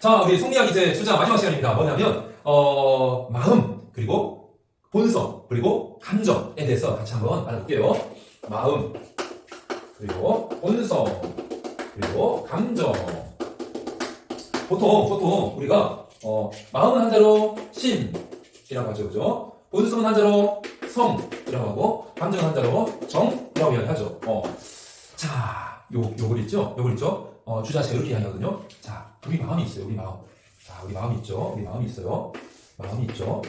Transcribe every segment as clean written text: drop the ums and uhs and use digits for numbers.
자, 우리 성리학 이제 수자 마지막 시간입니다. 뭐냐면, 마음, 그리고 본성, 그리고 감정에 대해서 같이 한번 알아볼게요. 마음, 그리고 본성, 그리고 감정. 보통 우리가, 마음은 한자로 심이라고 하죠. 그죠? 본성은 한자로 성이라고 하고, 감정은 한자로 정이라고 이야기하죠. 자, 요걸 있죠? 주자식가 이렇게 이야기하거든요. 자, 우리 마음이 있어요. 우리 마음. 자, 우리 마음이 있죠. 우리 마음이 있어요. 마음이 있죠.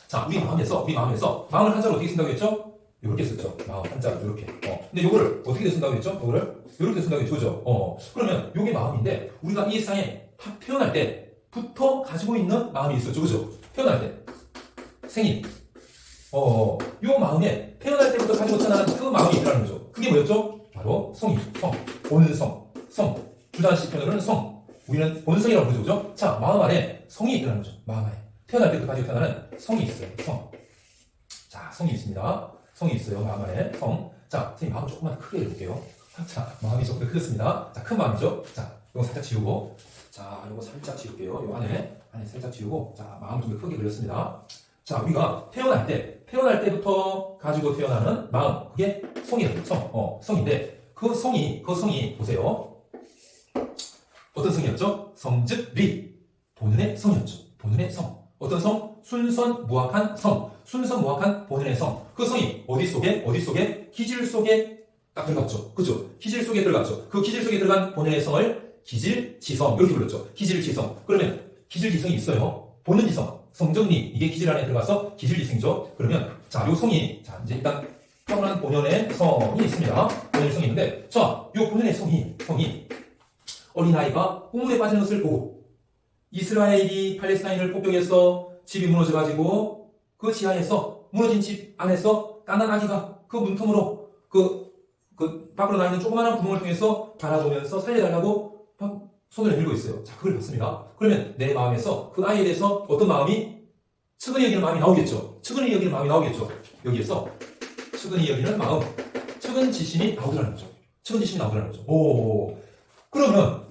자, 우리 마음에서 마음을 한자로 어떻게 쓴다고 했죠? 이렇게 썼죠. 마음 한자로 이렇게. 근데 요거를 어떻게 쓴다고 했죠? 요거를 이렇게 쓴다고 했죠. 그러면 요게 마음인데 우리가 이 세상에 태어날 때부터 가지고 있는 마음이 있었죠. 그죠? 태어날 때. 생일. 요 마음에 태어날 때부터 가지고 태어나는 그 마음이 있다는 거죠. 그게 뭐였죠? 바로 성이, 본성, 성. 주자식 표현으로는 성. 우리는 본성이라고 부르죠. 그죠? 자, 마음 안에 성이 있다는 거죠. 마음 안에. 태어날 때부터 가지고 태어나는 성이 있어요. 성. 자, 성이 있습니다. 성이 있어요. 마음 안에. 성. 자, 선생님 마음 조금만 크게 해볼게요. 자, 마음이 조금 더 크겠습니다. 자, 큰 마음이죠. 자, 이거 살짝 지우고. 자, 이거 살짝 지울게요. 요 안에 살짝 지우고. 자, 마음을 좀 더 크게 그렸습니다. 자, 우리가 태어날 때부터 가지고 태어나는 마음. 그게 성이에요. 성인데, 그 성이 보세요. 어떤 성이었죠? 성즉리. 본연의 성이었죠. 본연의 성. 어떤 성? 순선무악한 성. 순선무악한 본연의 성. 그 성이 어디 속에? 기질 속에 딱 들어갔죠. 그죠? 기질 속에 들어갔죠. 그 기질 속에 들어간 본연의 성을 기질지성. 이렇게 불렀죠. 기질지성. 그러면 기질지성이 있어요. 본연지성. 성정리. 이게 기질 안에 들어가서 기질지성이죠. 그러면, 자, 요 성이, 자, 이제 일단 타고난 본연의 성이 있습니다. 본연의 성이 있는데, 자, 요 본연의 성이 어린아이가 우물에 빠진 것을 보고 이스라엘이 팔레스타인을 폭격해서 집이 무너져가지고 그 지하에서 무너진 집 안에서 까난 아기가 그 문틈으로 그 밖으로 나 있는 조그마한 구멍을 통해서 바라보면서 살려달라고 손을 내밀고 있어요. 자, 그걸 봤습니다. 그러면 내 마음에서 그 아이에 대해서 어떤 마음이 측은히 여기는 마음이 나오겠죠. 여기에서 측은히 여기는 마음, 측은지심이 나오더라는 거죠. 그러면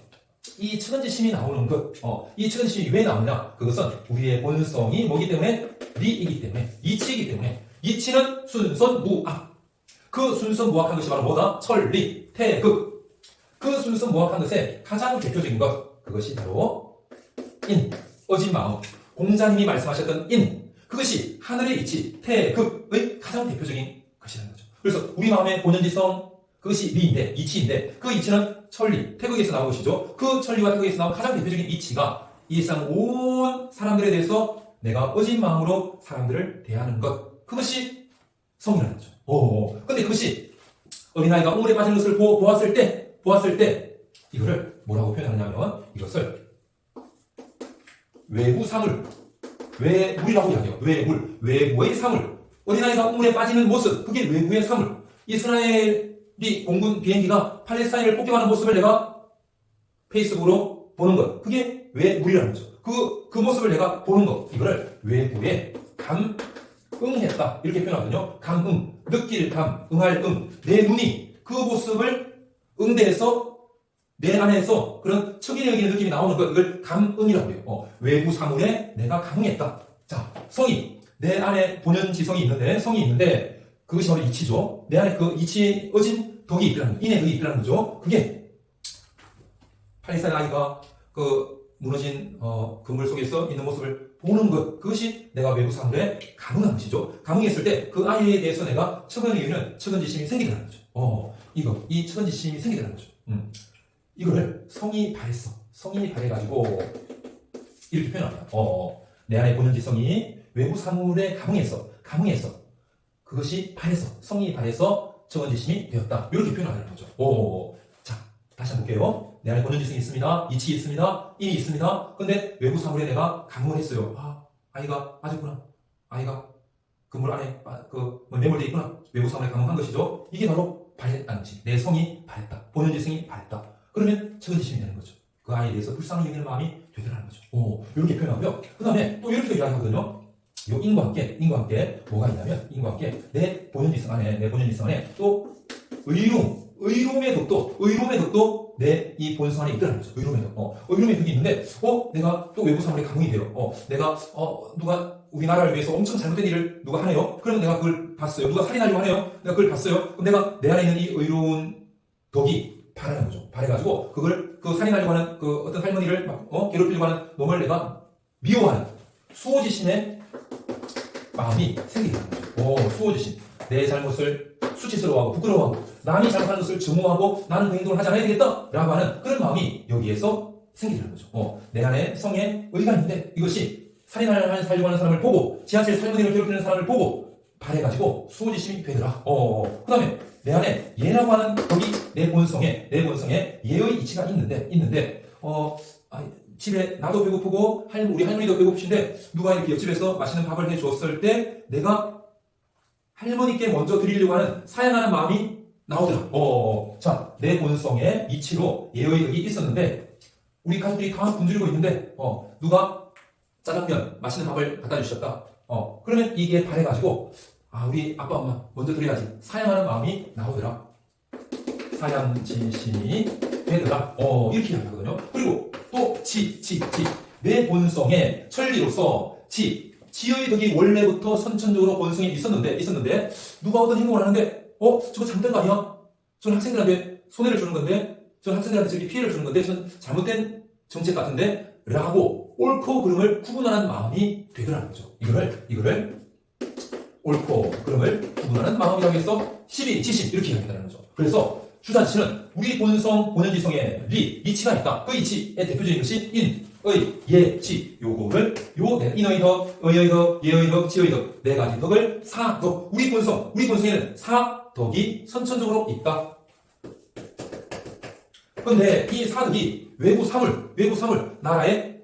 이 측은지심이 나오는 것, 이 측은지심이 왜 나오느냐? 그것은 우리의 본성이 뭐기 때문에? 리이기 때문에, 이치이기 때문에. 이치는 순선무악. 그 순선무악한 것이 바로 뭐다? 천리, 태극. 그 순선무악한 것의 가장 대표적인 것, 그것이 바로 어진 마음. 공자님이 말씀하셨던 그것이 하늘의 이치, 태극의 가장 대표적인 것이라는 거죠. 그래서 우리 마음의 본연지성, 그것이 리인데, 이치인데, 그 이치는 천리, 태극에서 나온 것이죠. 그 천리와 태극에서 나온 가장 대표적인 이치가 이 세상 온 사람들에 대해서 내가 어진 마음으로 사람들을 대하는 것. 그것이 성이라는 거죠. 근데 그것이 어린아이가 우물에 빠진 것을 보았을 때, 이거를 뭐라고 표현하냐면, 이것을 외부 사물, 외물이라고 이야기해요. 외부의 사물. 어린아이가 우물에 빠지는 모습, 그게 외부의 사물. 이스라엘이 공군 비행기가 팔레스타인을 폭격하는 모습을 내가 페이스북으로 보는 것. 그게 외물이라는 거죠. 그 모습을 내가 보는 것. 이거를 외부에 감응했다. 이렇게 표현하거든요. 감응. 느낄 감, 응할 내 눈이 그 모습을 응대해서 내 안에서 그런 측은히 여기는 느낌이 나오는 것. 이걸 감응이라고 해요. 외부 사물에 내가 감응했다. 자, 성이. 내 안에 본연지성이 있는데, 성이 있는데, 그것이 바로 이치죠. 내 안에 그 이치에 어진 덕이 있더라는 거죠. 인의 덕이 있더라는 거죠. 그게 팔레스타인 아이가 그 무너진 그물 속에서 있는 모습을 보는 것. 그것이 내가 외부 사물에 감응한 것이죠. 감응했을 때 그 아이에 대해서 내가 측은히 여기는 측은지심이 생기더라는 거죠. 이 측은지심이 생기더라는 거죠. 이거를 성이 발해가지고 이렇게 표현합니다. 내 안에 본연지성이 외부 사물에 감응해서 그것이 성이 발해서 측은지심이 되었다. 이렇게 표현하는 거죠. 자, 다시 한번 볼게요. 내 안에 본연지성이 있습니다. 이치 있습니다. 인이 있습니다. 근데 외부 사물에 내가 감응을 했어요. 아이가 빠졌구나. 아이가 그물 안에 매몰되어 있구나. 외부 사물에 감응한 것이죠. 이게 바로 발했다는 것이. 내 성이 발했다. 본연지성이 발했다. 그러면 측은지심이 되는 거죠. 그 아이에 대해서 불쌍히 여기는 마음이 되더라는 거죠. 이렇게 표현하고요. 그 다음에 또 이렇게 이야기하거든요. 요 인과 함께 뭐가 있냐면, 내 본연지성 안에 또 의로움의 덕도 내 이 본성 안에 있더라는 거죠. 의로움의 덕. 의로움의 덕이 있는데, 내가 또 외부 사물에 감흥이 돼요. 내가, 누가 우리나라를 위해서 엄청 잘못된 일을 누가 하네요? 그러면 내가 그걸 봤어요. 누가 살인하려고 하네요? 내가 그걸 봤어요. 그럼 내가 내 안에 있는 이 의로운 덕이 바라는 거죠. 바래가지고, 그 살인하려고 하는 그 어떤 할머니를 막, 괴롭히려고 하는 놈을 내가 미워하는 수호지심의 마음이 생기게 되는 거죠. 수호지심. 내 잘못을 수치스러워하고 부끄러워하고 남이 잘못한 것을 증오하고 나는 그 행동을 하지 않아야 되겠다 라고 하는 그런 마음이 여기에서 생기게 되는 거죠. 내 안에 성에 의가 있는데 이것이 살인하려고 하는 사람을 보고 지하철 살모님을 괴롭히는 사람을 보고 발해가지고 수호지심이 되더라. 그 다음에 내 안에 예라고 하는 거기 내 본성에 예의 이치가 있는데 집에 나도 배고프고 우리 할머니도 배고프신데 누가 이렇게 옆집에서 맛있는 밥을 해주었을 때 내가 할머니께 먼저 드리려고 하는 사양하는 마음이 나오더라. 자, 내 본성의 이치로 예의 덕이 있었는데 우리 가족들이 다 굶주리고 있는데 누가 짜장면 맛있는 밥을 갖다 주셨다. 그러면 이게 발해가지고 우리 아빠 엄마 먼저 드려야지 사양하는 마음이 나오더라. 사양지심이 되더라. 이렇게 이야기하거든요. 그리고 또 내 본성의 천리로서 지의 덕이 원래부터 선천적으로 본성에 있었는데 누가 어떤 행동을 하는데 저거 잘못된 거 아니야? 저는 학생들한테 손해를 주는 건데 저는 학생들한테 저기 피해를 주는 건데 저는 잘못된 정책 같은데 라고 옳고 그름을 구분하는 마음이 되더라는 거죠. 이거를 옳고 그름을 구분하는 마음이라고 해서 시비지심 이렇게 이야기한다는 거죠. 그래서 주자지시는 우리 본성, 본연지성에 이치가 있다. 그 이치의 대표적인 것이 인, 의, 예, 지. 요거를 인의 덕, 의의 덕, 예의 덕, 지의 덕 네 가지 덕을 사덕. 우리 본성에는 사덕이 선천적으로 있다. 그런데 이 사덕이 외부 사물, 나라의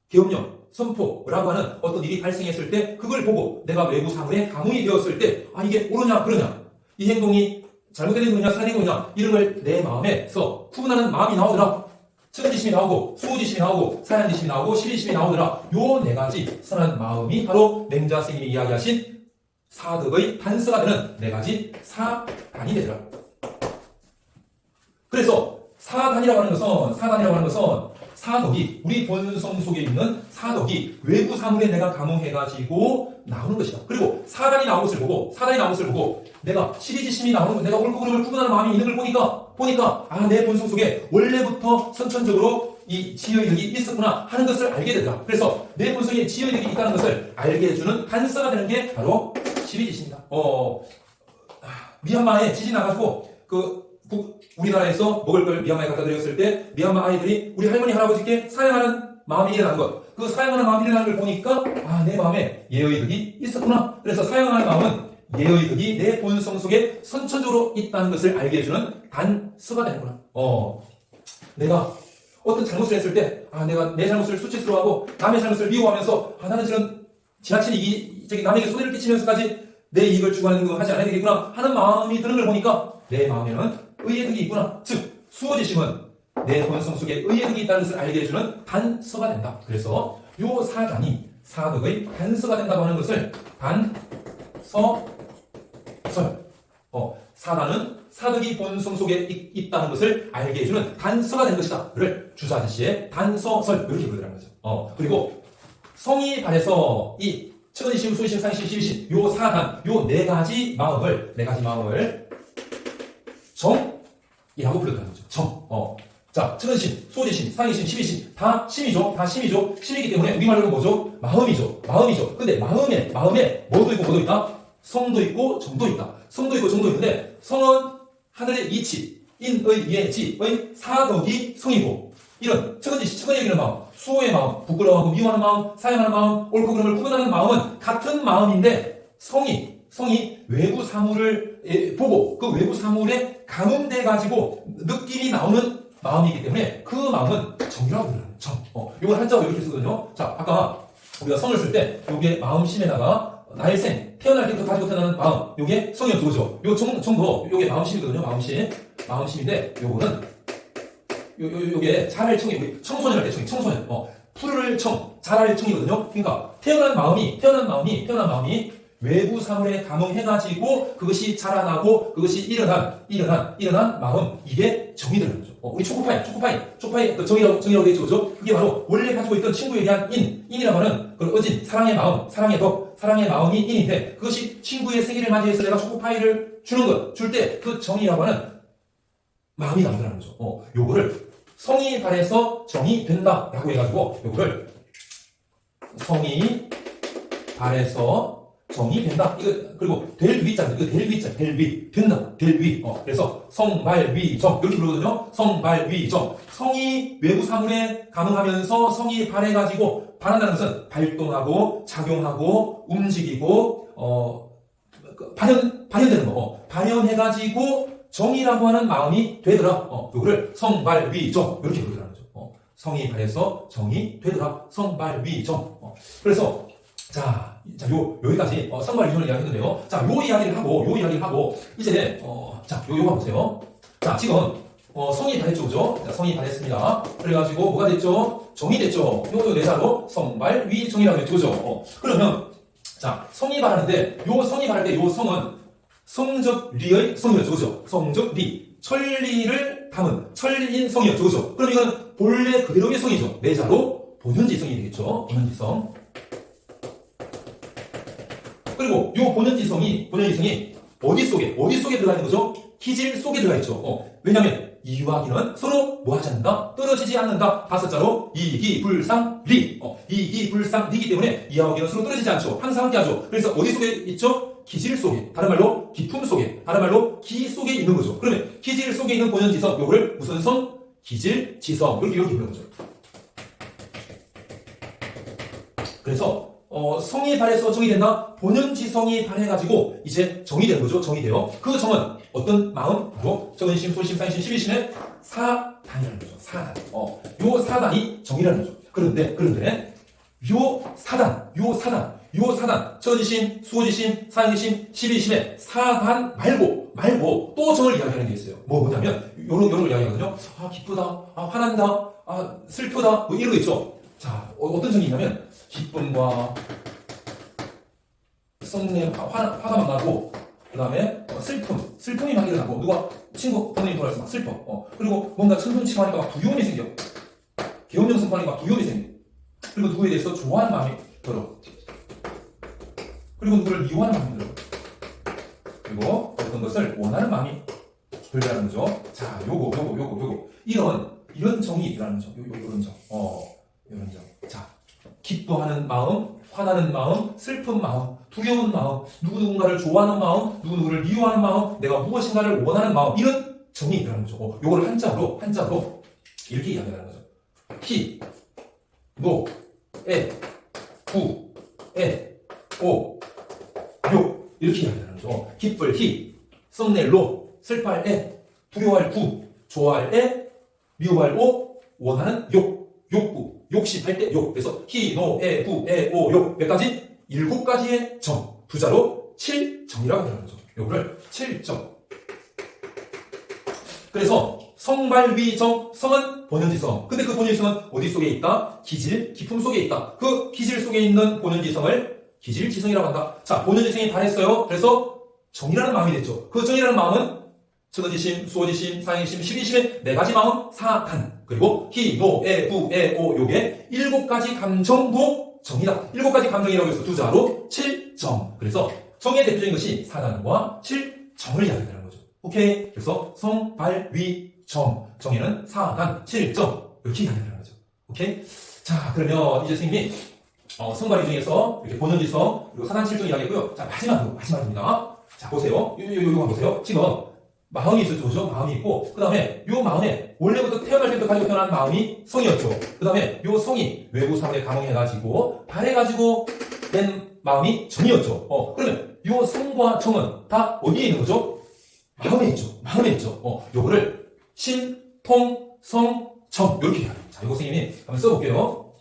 계엄령, 선포라고 하는 어떤 일이 발생했을 때 그걸 보고 내가 외부 사물에 감흥이 되었을 때 이게 옳으냐 그러냐 이 행동이 잘못된 행동이냐 살인 행동이냐 이런 걸 내 마음에서 구분하는 마음이 나오더라. 천지심이 나오고 수호지심이 나오고 사양지심이 나오고 시비지심이 나오더라. 요 네 가지 선한 마음이 바로 맹자 선생님이 이야기하신 사덕의 단서가 되는 네 가지 사단이 되더라. 그래서 사단이라고 하는 것은 사덕이 우리 본성 속에 있는 사덕이 외부 사물에 내가 감흥해가지고 나오는 것이다. 그리고 사단이 나온 것을 보고 내가 시비지심이 나오는 것, 내가 옳고 그름을 구분하는 마음이 있는 걸 보니까 내 본성 속에 원래부터 선천적으로 이 지의 덕이 있었구나 하는 것을 알게 된다. 그래서 내 본성에 지의 덕이 있다는 것을 알게 해주는 단서가 되는 게 바로 시비지심이다. 미얀마에 지진 나가지고 우리나라에서 먹을 걸 미얀마에 갖다 드렸을 때 미얀마 아이들이 우리 할머니 할아버지께 사양하는 마음이 일어나는 것, 그 사양하는 마음이 일어나는 걸 보니까 내 마음에 예의 덕이 있었구나. 그래서 사양하는 마음은 예의 덕이 내 본성 속에 선천적으로 있다는 것을 알게 해주는 단서가 되는구나. 내가 어떤 잘못을 했을 때 내가 내 잘못을 수치스러워하고 남의 잘못을 미워하면서 나는 저런 지나친 남에게 손해를 끼치면서까지 내 이익을 추구하는 행동을 하지 않아야 되겠구나 하는 마음이 드는 걸 보니까 내 마음에는 의의 덕이 있구나. 즉 수호지심은 내 본성 속에 의의 덕이 있다는 것을 알게 해주는 단서가 된다. 그래서 요 사단이 사덕의 단서가 된다고 하는 것을 단서설. 사단은 사덕이 본성 속에 있다는 것을 알게 해주는 단서가 된 것이다. 를 주자지시의 단서설 이렇게 부르더라는 거죠. 그리고 성이 발해서 이 천지심, 수지심, 상심, 시비심 요 사단 요 네 가지 마음을 정이라고 불렀다는 거죠. 정. 자, 천지심, 수지심, 상심, 시비심 다 심이죠. 심이기 때문에 우리말로 뭐죠? 마음이죠. 근데 마음에 뭐도 있고 뭐도 있다? 성도 있고 정도 있다. 성도 있고 정도 있는데 성은 하늘의 이치, 인의 예지의 사덕이 성이고 이런 천지 여기는 마음, 수호의 마음, 부끄러워하고 미워하는 마음, 사양하는 마음, 옳고 그름을 구분하는 마음은 같은 마음인데 성이 외부 사물을 보고 그 외부 사물에 감흥돼 가지고 느낌이 나오는 마음이기 때문에 그 마음은 정이라고 부르는 정. 이걸 한자로 이렇게 쓰거든요. 자, 아까 우리가 성을 쓸 때 요게 마음심에다가 날생 태어날 때부터 가지고 태어나는 마음 요게 성이었죠. 그죠? 요 정도 요게 마음심이거든요. 마음심인데 요거는 요게 자랄 청이 우리 청소년 할 때 청소년 푸를 청 자랄 청이거든요. 그러니까 태어난 마음이 외부 사물에 감응해가지고 그것이 자라나고 그것이 일어난 마음, 이게 정이 되는 거죠. 우리 초코파이 그 정이라고 돼 있죠, 그죠? 그게 바로 원래 가지고 있던 친구에 대한 인이라고 하는 그 어진 사랑의 마음, 사랑의 마음이 인인데 그것이 친구의 생일을 맞이해서 내가 초코파이를 주는 것, 줄 때 그 정이라고 하는 마음이 나오더라는 거죠. 요거를 성이 발해서 정이 된다라고 해가지고 요거를 성이 발해서 정이 된다. 이거 그리고 될 위자는 이거 될 위자, 된다. 될 위. 그래서 성발위정 이렇게 부르거든요. 성발위정. 성이 외부 사물에 감응하면서 성이 발해가지고 발한다는 것은 발동하고 작용하고 움직이고 발현되는 거. 발현해가지고 정이라고 하는 마음이 되더라. 요거를 성발위정 이렇게 부르더라는 거죠. 성이 발해서 정이 되더라. 성발위정. 그래서 여기까지 성발위정을 이야기했는데요. 자, 요 이야기를 하고 이제 요거 보세요. 자, 지금 성이 발했죠, 그죠? 자, 성이 발했습니다. 그래가지고 뭐가 됐죠? 정이 됐죠. 요 내자로 성발위정이라고 했죠, 그죠? 그러면 자, 성이 발하는데 요 성이 발할 때 요 성은 성적 리의 성이었죠, 그죠? 성적 리. 천리를 담은 천리인 성이었죠, 그죠? 그럼 이건 본래 그대로의 성이죠. 내자로 본현지성이 되겠죠. 본현지성. 그리고 요 본현지성이 어디 속에 들어가 있는 거죠? 기질 속에 들어가 있죠. 왜냐면 이와 기는 서로 뭐 하지 않는다? 떨어지지 않는다. 다섯자로 이기불상리. 이기불상리이기 때문에 이와 기는 서로 떨어지지 않죠. 항상 함께 하죠. 그래서 어디 속에 있죠? 기질 속에, 다른 말로 기품 속에, 다른 말로 기 속에 있는 거죠. 그러면 기질 속에 있는 본현지성, 요거를 무슨 성? 기질지성. 이렇게 부르는 거죠. 그래서 성이 발해서 정이 된다. 본현지성이 발해가지고 이제 정이 되는 거죠. 정이 돼요. 그 정은 어떤 마음? 바로 정은심, 소심, 상심, 십이심의 사단이라는 거죠. 사단. 요 사단이 정이라는 거죠. 그런데 요 사단, 정은심, 수호지심, 상심, 십이심의 사단 말고 또 정을 이야기하는 게 있어요. 뭐냐면 요런 걸 이야기하거든요. 기쁘다, 화난다, 슬프다, 뭐 이런 거 있죠. 자, 어떤 정이 있냐면 기쁨과 썸네일 화가 막 나고 그 다음에 슬픔이 막 일어나고 누가 친구 부모님 돌아서 막 슬퍼 그리고 뭔가 천둥치고 하니까 막 두려움이 생겨 개운정승 하니까 막 두려움이 생겨 그리고 누구에 대해서 좋아하는 마음이 들어 그리고 누구를 미워하는 마음이 들어 그리고 어떤 것을 원하는 마음이 들다는 거죠. 자, 요거 이런 정이 있다는 거죠. 이런 정. 이런 정. 자, 기뻐하는 마음, 화나는 마음, 슬픈 마음, 두려운 마음, 누군가를 좋아하는 마음, 누구를 미워하는 마음, 내가 무엇인가를 원하는 마음, 이런 정이 있다는 거죠. 요거를 한자로 이렇게 이야기하는 거죠. 히, 노, 에, 구, 에, 오, 요. 이렇게 이야기하는 거죠. 기쁠 히, 썸낼 로, 슬퍼할 에, 두려워할 구, 좋아할 에, 미워할 오, 원하는 욕구, 욕심할 때 욕. 그래서 히, 노, 에, 구, 에, 오, 욕. 몇 가지? 7가지의 정. 부자로 7정이라고 하는 거죠. 요거를 7정. 그래서 성발위정, 성은 본현지성. 근데 그 본현지성은 어디 속에 있다? 기질, 기품 속에 있다. 그 기질 속에 있는 본현지성을 기질지성이라고 한다. 자, 본현지성이 발했어요. 그래서 정이라는 마음이 됐죠. 그 정이라는 마음은 천어지심, 수어지심, 상행심, 십이심의 4가지 마음, 사단. 그리고 히, 노, 에, 부, 에, 오, 요게 7가지 감정도 정이다. 7가지 감정이라고 해서 두자로 7정. 그래서 정의 대표적인 것이 사단과 7정을 이야기하는 거죠. 오케이? 그래서 성, 발, 위, 정. 정에는 사단, 7정. 이렇게 이야기하는 거죠. 오케이? 자, 그러면 이제 선생님이 성발위 중에서 이렇게 본현지성, 그리고 사단 7정 이야기했고요. 자, 마지막입니다. 자, 보세요. 요거 보세요. 지금 마음이 있었죠, 그죠? 마음이 있고, 그 다음에 요 마음에 원래부터 태어날 때부터 가지고 태어난 마음이 성이었죠. 그 다음에 요 성이 외부 사물에 감응해가지고 발해가지고 된 마음이 정이었죠. 그러면 요 성과 정은 다 어디에 있는 거죠? 마음에 있죠. 요거를 신, 통, 성, 정 이렇게 해야 돼요. 자, 요거 선생님이 한번 써볼게요.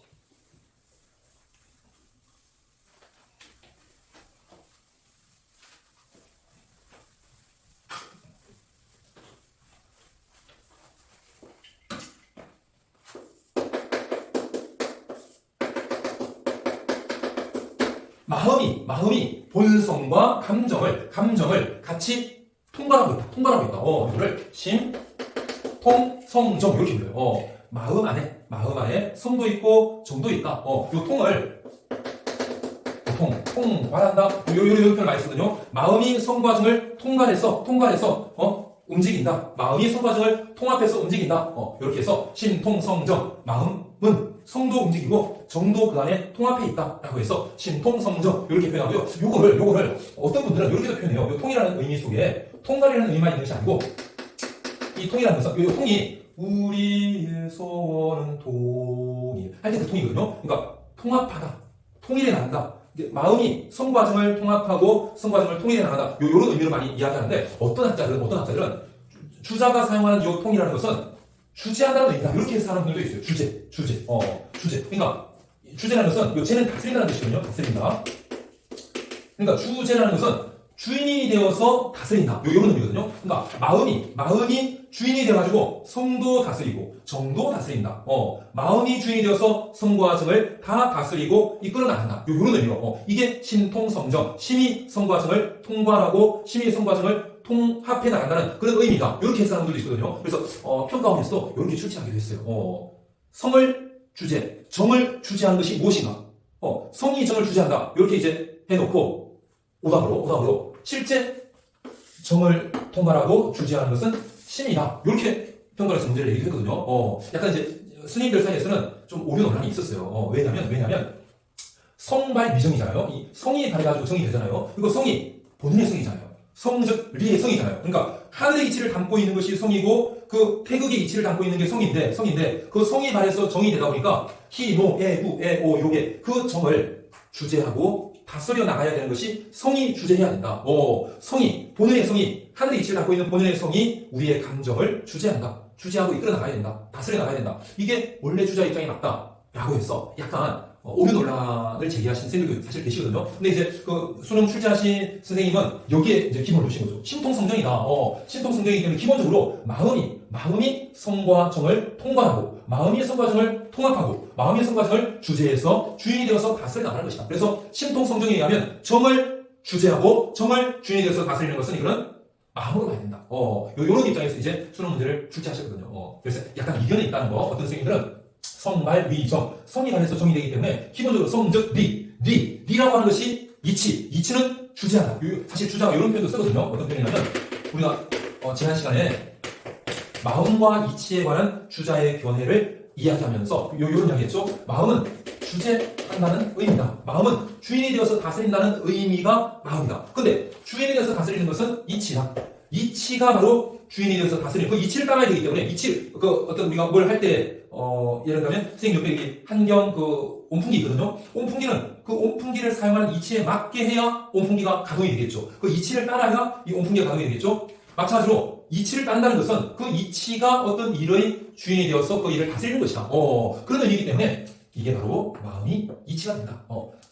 마음이 본성과 감정을 같이 통괄하고 있다. 이거를 심, 통, 성, 정 이렇게 불러요. 마음 안에 성도 있고 정도 있다. 요 통을 통괄한다. 요 표현 많이 쓰거든요. 마음이 성과 정을 통괄해서 움직인다. 마음이 성과 정을 통합해서 움직인다. 이렇게 해서 심, 통, 성, 정. 마음은 성도 움직이고 정도 그 안에 통합해 있다라고 해서 심, 통, 성, 정 이렇게 표현하고요. 요거를 어떤 분들은 이렇게도 표현해요. 요 통이라는 의미 속에 통괄이라는 의미만 있는 것이 아니고 이 통이라는 것은 요 통이 우리의 소원은 통일 할 때 그 통이거든요. 그러니까 통합하다, 통일해 나간다. 마음이 성과 정을 통합하고 성과 정을 통일해 나간다. 요런 의미로 많이 이야기하는데 어떤 학자들은 주자가 사용하는 요 통이라는 것은 주재한다는 의미다. 이렇게 해서 하는 분들도 있어요. 주재. 그러니까 주재라는 것은 요 쟤는 다스린다는 뜻이거든요. 다스린다. 그러니까 주재라는 것은 주인이 되어서 다스린다. 요런 의미거든요. 그러니까 마음이 주인이 되어가지고 성도 다스리고 정도 다스린다. 마음이 주인이 되어서 성과 정을 다 다스리고 이끌어 나간다. 요런 의미로. 이게 심통성정. 심이 성과 정을 통괄하고 심이 성과 정을 통합해 나간다는 그런 의미다. 이렇게 해석하는 분들도 있거든요. 그래서 평가원에서도 이렇게 출제하기도 했어요. 성을 주재, 정을 주재하는 것이 무엇인가? 성이 정을 주재한다. 이렇게 이제 해놓고 오답으로 실제 정을 통괄하고 주재하는 것은 심이다. 이렇게 평가를 해서 문제를 내기도 했거든요. 약간 이제 스님들 사이에서는 좀 오류 논란이 있었어요. 왜냐면 성발 미정이잖아요. 이 성이 발해가지고 정이 되잖아요. 그리고 성이 본인의 성이잖아요. 성, 즉 리의 성이잖아요. 그러니까 하늘의 이치를 담고 있는 것이 성이고 그 태극의 이치를 담고 있는 게 성인데 그 성이 발해서 정이 되다 보니까 히, 노, 에, 부, 에, 오, 요게 그 정을 주재하고 다스려 나가야 되는 것이 성이 주재해야 된다. 본인의 성이 하늘의 이치를 담고 있는 본인의 성이 우리의 감정을 주재한다. 주재하고 이끌어 나가야 된다. 다스려 나가야 된다. 이게 원래 주자 입장이 맞다라고 해서 약간 오류 논란을 제기하신 선생님도 사실 계시거든요. 근데 이제 그 수능 출제하신 선생님은 여기에 이제 기본을 두신 거죠. 심통성정이다. 심통성정이기 때문에 기본적으로 마음이 성과 정을 통괄하고 마음이 성과 정을 통합하고 마음이 성과 정을 주재해서 주인이 되어서 다스려 나가는 것이다. 그래서 심통성정에 의하면 정을 주재하고 정을 주인이 되어서 다스리는 것은 이거는 마음으로 가야 된다. 요런 입장에서 이제 수능 문제를 출제하셨거든요. 그래서 약간 이견이 있다는 거. 어떤 선생님들은 성, 말, 위, 정. 성이 발해서 정이 되기 때문에 기본적으로 성, 즉, 리라고 하는 것이 이치는 주재한다. 사실 주자가 이런 표현도 쓰거든요. 어떤 표현이냐면 우리가 지난 시간에 마음과 이치에 관한 주자의 견해를 이야기하면서 이런 이야기 했죠. 마음은 주재한다는 의미다. 마음은 주인이 되어서 다스린다는 의미가 마음이다. 근데 주인이 되어서 다스리는 것은 이치다. 이치가 바로 주인이 되어서 다스리는 그 이치를 따라야 되기 때문에 어떤 우리가 뭘 할 때 예를 들면 선생님 옆에 여기 한경 온풍기 있거든요. 온풍기는 그 온풍기를 사용하는 이치에 맞게 해야 온풍기가 가동이 되겠죠. 그 이치를 따라야 이 온풍기가 가동이 되겠죠. 마찬가지로 이치를 딴다는 것은 그 이치가 어떤 일의 주인이 되어서 그 일을 다스리는 것이다. 그런 의미이기 때문에 이게 바로 마음이 이치가 된다.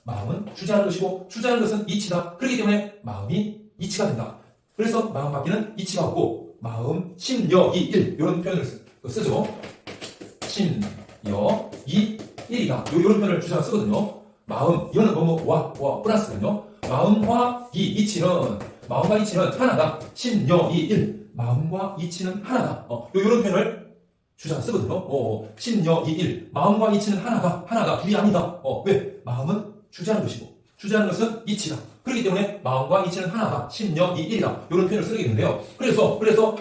마음은 주재하는 것이고 주재하는 것은 이치다. 그렇기 때문에 마음이 이치가 된다. 그래서 마음 밖에는 이치가 없고 마음, 심, 여, 이, 일 이런 표현을 쓰죠. 심, 여, 이, 일이다. 이런 표현을 주자가 쓰거든요. 마음, 이거는 와 플러스거든요. 마음과 이치는 하나다. 심, 여, 이, 일. 마음과 이치는 하나다. 이런 표현을 주자가 쓰거든요. 심, 여, 이, 일. 마음과 이치는 하나다. 둘이 아니다. 왜? 마음은 주재하는 것이고 주재하는 것은 이치다. 그렇기 때문에 마음과 이치는 하나다. 심, 여, 이, 일이다. 이런 표현을 쓰겠는데요. 그래서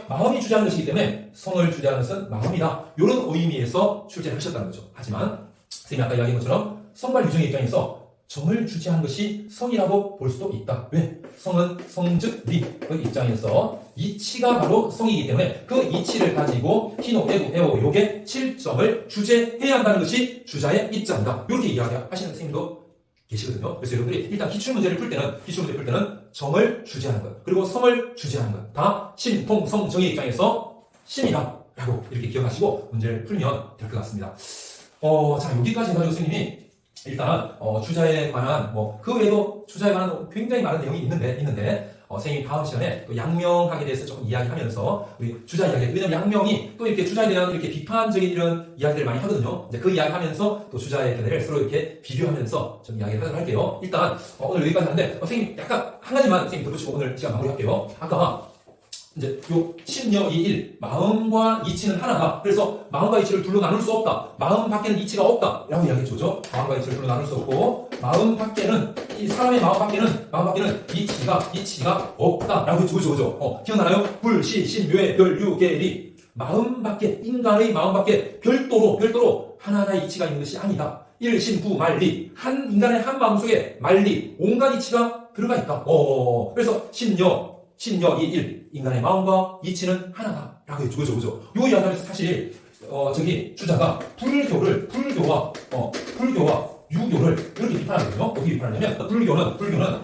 마음이 주재하는 것이기 때문에 성을 주재하는 것은 마음이다. 이런 의미에서 출제를 하셨다는 거죠. 하지만 선생님이 아까 이야기한 것처럼 성발 유정의 입장에서 정을 주재한 것이 성이라고 볼 수도 있다. 왜? 성은 성즉 리 그 입장에서 이치가 바로 성이기 때문에 그 이치를 가지고 히노, 에고, 에오 요게 7점을 주재해야 한다는 것이 주자의 입장이다. 이렇게 이야기하시는 선생님도 계시거든요. 그래서 여러분들이 일단 기출문제를 풀 때는 정을 주재하는 것, 그리고 성을 주재하는 것, 다 심, 통, 성, 정의 입장에서 심이다. 라고 이렇게 기억하시고 문제를 풀면 될 것 같습니다. 자, 여기까지 해가지고 선생님이 일단, 주자에 관한, 그 외에도 주자에 관한 굉장히 많은 내용이 있는데, 선생님이 다음 시간에 또 양명학에 대해서 조금 이야기하면서 우리 주자 이야기, 왜냐면 양명이 또 이렇게 주자에 대한 이렇게 비판적인 이런 이야기들을 많이 하거든요. 이제 그 이야기 하면서 또 주자의 견해를 서로 이렇게 비교하면서 좀 이야기를 하도록 할게요. 일단, 오늘 여기까지 하는데, 선생님 약간 한 가지만 선생님 덧붙이고 오늘 시간 마무리할게요. 아까 이제 요 신여이일 마음과 이치는 하나다. 그래서 마음과 이치를 둘로 나눌 수 없다. 마음 밖에는 이치가 없다. 라고 이야기했죠. 그죠? 마음과 이치를 둘로 나눌 수 없고 마음 밖에는 이 사람의 마음 밖에는 이치가 없다. 라고 했죠. 그죠? 기억나나요? 불, 시, 신, 묘, 별, 유, 계, 리. 마음 밖에 인간의 마음 밖에 별도로 하나하나의 이치가 있는 것이 아니다. 일, 신, 구, 말리. 한 인간의 한 마음 속에 말리 온갖 이치가 들어가 있다. 그래서 신여이일 인간의 마음과 이치는 하나다 라고 했죠. 그죠? 요 이야기하면서 사실 주자가 불교와 유교를 이렇게 비판하거든요. 어떻게 비판하냐면 불교는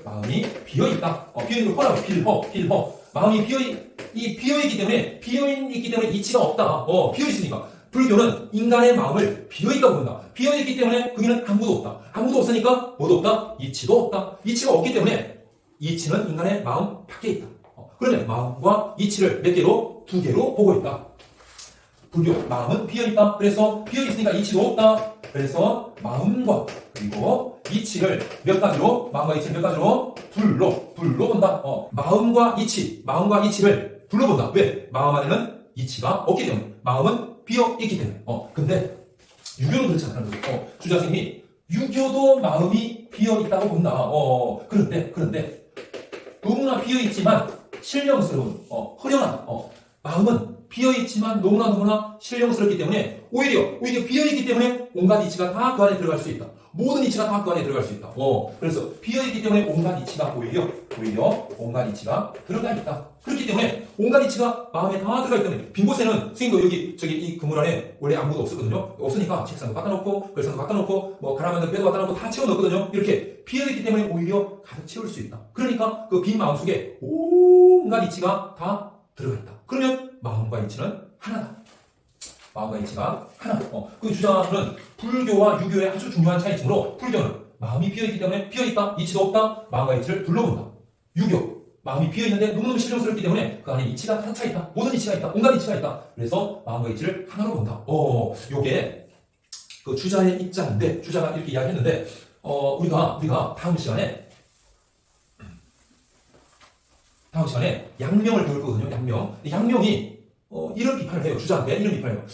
마음이 비어있다. 비어있는 걸 허라고 필허 마음이 비어있기 때문에 이치가 없다. 비어있으니까 불교는 인간의 마음을 비어있다고 본다. 비어있기 때문에 거기는 아무도 없다. 아무도 없으니까 뭐도 없다? 이치도 없다. 이치가 없기 때문에 이치는 인간의 마음 밖에 있다. 그러면 마음과 이치를 몇 개로? 두 개로 보고 있다. 불교, 마음은 비어있다. 그래서 비어있으니까 이치도 없다. 그래서 마음과 그리고 이치를 몇 가지로? 마음과 이치를 몇 가지로? 둘로 본다. 마음과 이치를 둘로 본다. 왜? 마음 안에는 이치가 없기 때문에. 마음은 비어있기 때문에. 근데 유교는 그렇지 않다는 거죠. 주자 선생님이 유교도 마음이 비어있다고 본다. 그런데 너무나 비어있지만 신령스러운, 허련한, 마음은 비어있지만 너무나 신령스럽기 때문에 오히려 비어있기 때문에 온갖 이치가 다 그 안에 들어갈 수 있다. 모든 이치가 다 그 안에 들어갈 수 있다. 그래서 비어있기 때문에 온갖 이치가 오히려 온갖 이치가 들어가 있다. 그렇기 때문에 온갖 이치가 마음에 다 들어가 있기 때문에 빈 곳에는 선생님도 이 그물 안에 원래 아무것도 없었거든요. 없으니까 책상도 갖다 놓고 글상도 갖다 놓고 뭐 가라 만든 배도 갖다 놓고 다 채워 넣었거든요. 이렇게 비어있기 때문에 오히려 가득 채울 수 있다. 그러니까 그 빈 마음 속에 온갖 이치가 다 들어가 있다. 그러면 마음과 이치는 하나다. 마음과 이치가 하나. 그 주장은 불교와 유교의 아주 중요한 차이점으로 불교는 마음이 비어있기 때문에 비어있다. 이치도 없다. 마음과 이치를 둘러본다. 유교. 마음이 비어있는데 너무너무 신령스럽기 때문에 그 안에 이치가 다 차있다. 모든 이치가 있다. 온갖 이치가 있다. 그래서 마음과 이치를 하나로 본다. 요게 그 주자의 입장인데 주자가 이렇게 이야기했는데 우리가 다음 시간에 양명을 배울 거거든요. 양명이 이런 비판을 해요. 주자한테 이런 비판을 해요.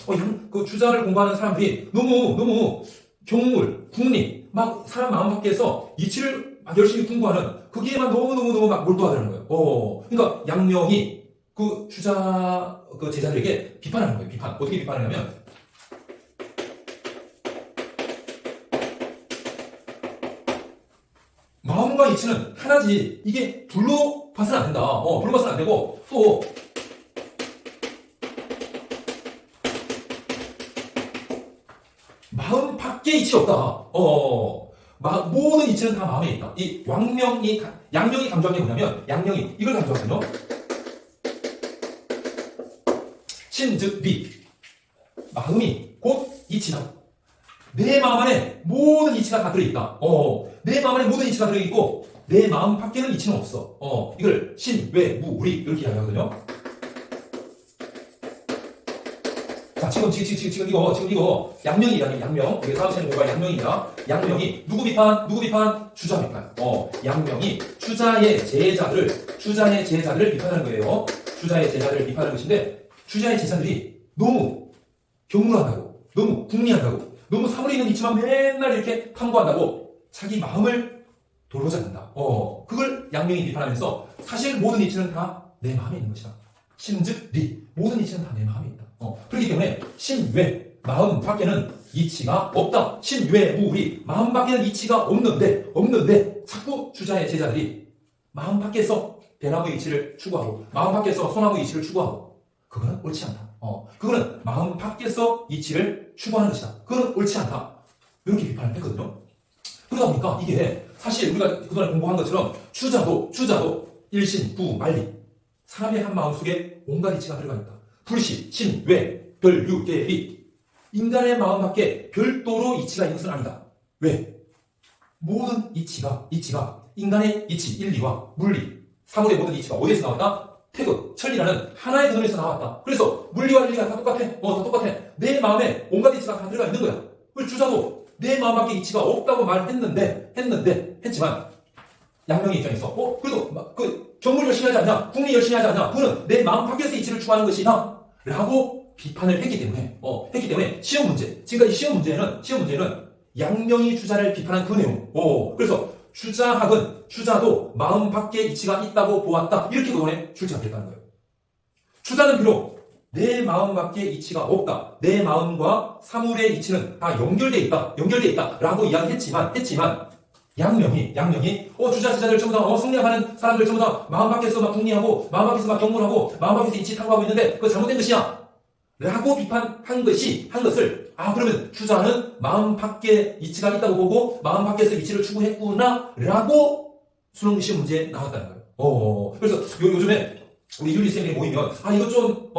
그 주자를 공부하는 사람들이 너무 경물, 국리, 막 사람 마음 밖에서 이치를 막 열심히 공부하는 거기에만 너무 막 몰두하더라는 거예요. 그러니까 양명이 그 주자 그 제자들에게 비판하는 거예요. 비판. 어떻게 비판하냐면 마음과 이치는 하나지 이게 둘로 봐서는 안 된다. 둘로 봐서는 안 되고 또 마음 밖에 이치가 없다. 모든 이치는 다 마음에 있다. 이 양명이 강조한 게 뭐냐면 양명이 이걸 강조하거든요. 신, 즉, 리. 마음이 곧 이치다. 내 마음 안에 모든 이치가 다 들어있다. 내 마음 안에 모든 이치가 들어있고 내 마음 밖에는 이치는 없어. 이걸 신, 외, 무, 리 이렇게 이야기하거든요. 자, 지금 이거 양명이라는 양명. 이게 다음 시간에 공부할 양명입니다. 양명이 누구 비판? 주자 비판. 양명이 주자의 제자들을 비판하는 거예요. 주자의 제자들을 비판하는 것인데 주자의 제자들이 너무 경물한다고, 너무 궁리한다고, 너무 사물에 있는 이치만 맨날 이렇게 탐구한다고 자기 마음을 돌로 잡는다. 그걸 양명이 비판하면서 사실 모든 이치는 다 내 마음에 있는 것이다. 신즉 리. 모든 이치는 다 내 마음에 있다. 그렇기 때문에 신외 마음 밖에는 이치가 없다. 신외 무리 마음 밖에는 이치가 없는데 자꾸 주자의 제자들이 마음 밖에서 대나무 이치를 추구하고 마음 밖에서 소나무 이치를 추구하고 그거는 옳지 않다. 그거는 마음 밖에서 이치를 추구하는 것이다. 그거는 옳지 않다. 이렇게 비판을 했거든요. 그러다 보니까 이게 사실 우리가 그동안 공부한 것처럼 주자도 일신, 구, 말리 사람의 한 마음 속에 온갖 이치가 들어가 있다. 불시, 신, 외, 별, 유, 계, 리. 인간의 마음 밖에 별도로 이치가 있는 것은 아니다. 왜? 모든 이치가 인간의 이치, 인리와 물리, 사물의 모든 이치가 어디에서 나왔다? 태극, 천리라는 하나의 근원에서 나왔다. 그래서 물리와 일리가 다 똑같아. 다 똑같아. 내 마음에 온갖 이치가 다 들어가 있는 거야. 그 주자도 내 마음밖에 이치가 없다고 했지만 양명의 입장에서 그래도 경물 열심히 하지 않냐? 국리 열심히 하지 않냐? 그거는 내 마음 밖에서 이치를 추구하는 것이다. 라고 비판을 했기 때문에 시험 문제, 지금까지 시험 문제는 양명이 주자를 비판한 그 내용. 그래서 주자도 마음 밖에 이치가 있다고 보았다. 이렇게 그거에 출제가 됐다는 거예요. 주자는 비록 내 마음 밖에 이치가 없다. 내 마음과 사물의 이치는 다 연결돼 있다. 라고 이야기했지만, 양명이, 주자들 전부 다, 승리하는 사람들 전부 다 마음 밖에서 막 국리하고, 마음 밖에서 막 경물하고, 마음 밖에서 이치 탐구하고 있는데, 그거 잘못된 것이야. 라고 비판한 것을, 그러면 주자는 마음 밖에 이치가 있다고 보고, 마음 밖에서 이치를 추구했구나. 라고 수능 시험 문제에 나왔다는 거예요. 그래서 요즘에 우리 윤리쌤이 모이면, 이거 좀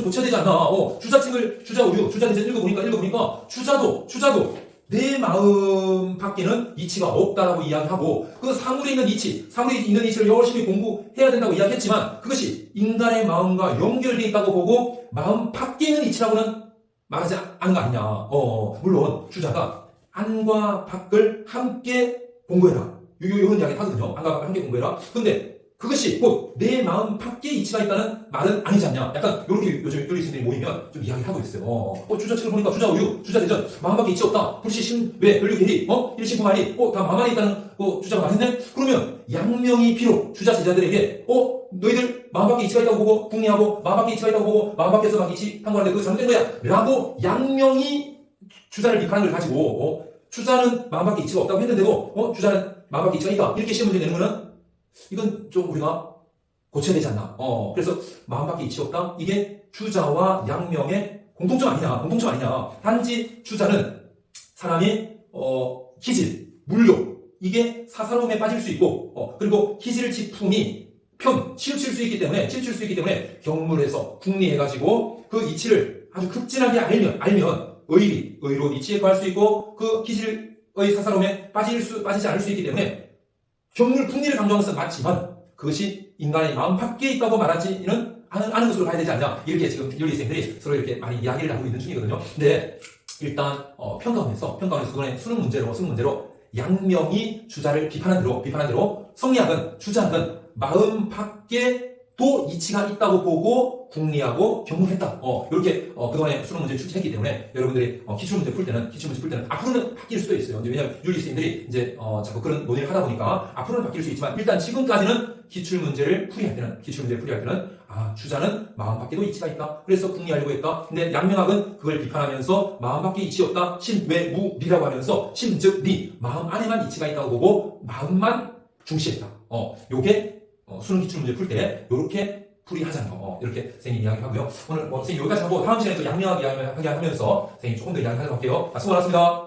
고쳐야 되지 않나. 주자우유, 주자대전 읽어보니까, 주자도 내 마음 밖에는 이치가 없다라고 이야기하고, 그 사물이 있는 이치를 열심히 공부해야 된다고 이야기했지만, 그것이 인간의 마음과 연결되어 있다고 보고, 마음 밖에 있는 이치라고는 말하지 않은 거 아니냐. 물론, 주자가 안과 밖을 함께 공부해라. 이런 이야기 하거든요. 안과 밖을 함께 공부해라. 근데, 그것이 곧 내 마음 밖에 이치가 있다는 말은 아니지 않냐. 약간 이렇게 요즘 윤리생들이 모이면 좀 이야기하고 있어요. 주자책을 보니까 주자우유, 주자대전, 마음 밖에 이치 없다. 불시, 왜, 변류계리, 일신구만리, 다 마음 안에 있다는 주자가 말했네? 그러면 양명이 비록 주자 제자들에게 너희들 마음 밖에 이치가 있다고 보고 궁리하고 마음 밖에 이치가 있다고 보고 마음 밖에서 막 이치 탐구하는데 그거 잘못된 거야. 라고 양명이 주자를 비판하는 걸 가지고 주자는 마음 밖에 이치가 없다고 했는데도 주자는 마음 밖에 이치가 있다. 이렇게 시험 문제 내는 거는 이건 좀 우리가 고쳐야 되지 않나. 그래서 마음 밖에 이치 없다. 이게 주자와 양명의 공통점 아니냐. 단지 주자는 사람이 기질, 물욕 이게 사사로움에 빠질 수 있고 그리고 기질 지품이 치우칠 수 있기 때문에 경물해서 국리해가지고 그 이치를 아주 극진하게 알면 의로 이치에 구할 수 있고 그 기질의 사사로움에 빠지지 않을 수 있기 때문에 경물 국리를 강조하는 것은 맞지만 그것이 인간의 마음 밖에 있다고 말하지는 않은 것으로 봐야 되지 않냐. 이렇게 지금 윤리생들이 서로 이렇게 많이 이야기를 하고 있는 중이거든요. 근데 일단 평가원에서 그거는 수능 문제로 양명이 주자를 비판한 대로 주자학은 마음 밖에도 이치가 있다고 보고 국리하고 경문했다. 이렇게 그동안에 수능 문제를 출제했기 때문에 여러분들이 기출 문제 풀 때는 앞으로는 바뀔 수도 있어요. 왜냐하면 윤리생들이 이제 자꾸 그런 논의를 하다 보니까 앞으로는 바뀔 수 있지만 일단 지금까지는 기출 문제를 풀이할 때는 주자는 마음 밖에도 이치가 있다. 그래서 국리하려고 했다. 근데 양명학은 그걸 비판하면서 마음 밖에 이치 없다. 신외무리라고 하면서 신즉리 마음 안에만 이치가 있다고 보고 마음만 중시했다. 요게 수능 기출 문제 풀 때 요렇게 풀이하자는 거. 이렇게 선생님 이야기하고요. 오늘 선생님 여기까지 하고 다음 시간에 또 양명학 이야기 하면서 선생님 조금 더 이야기하도록 할게요. 수고 많았습니다.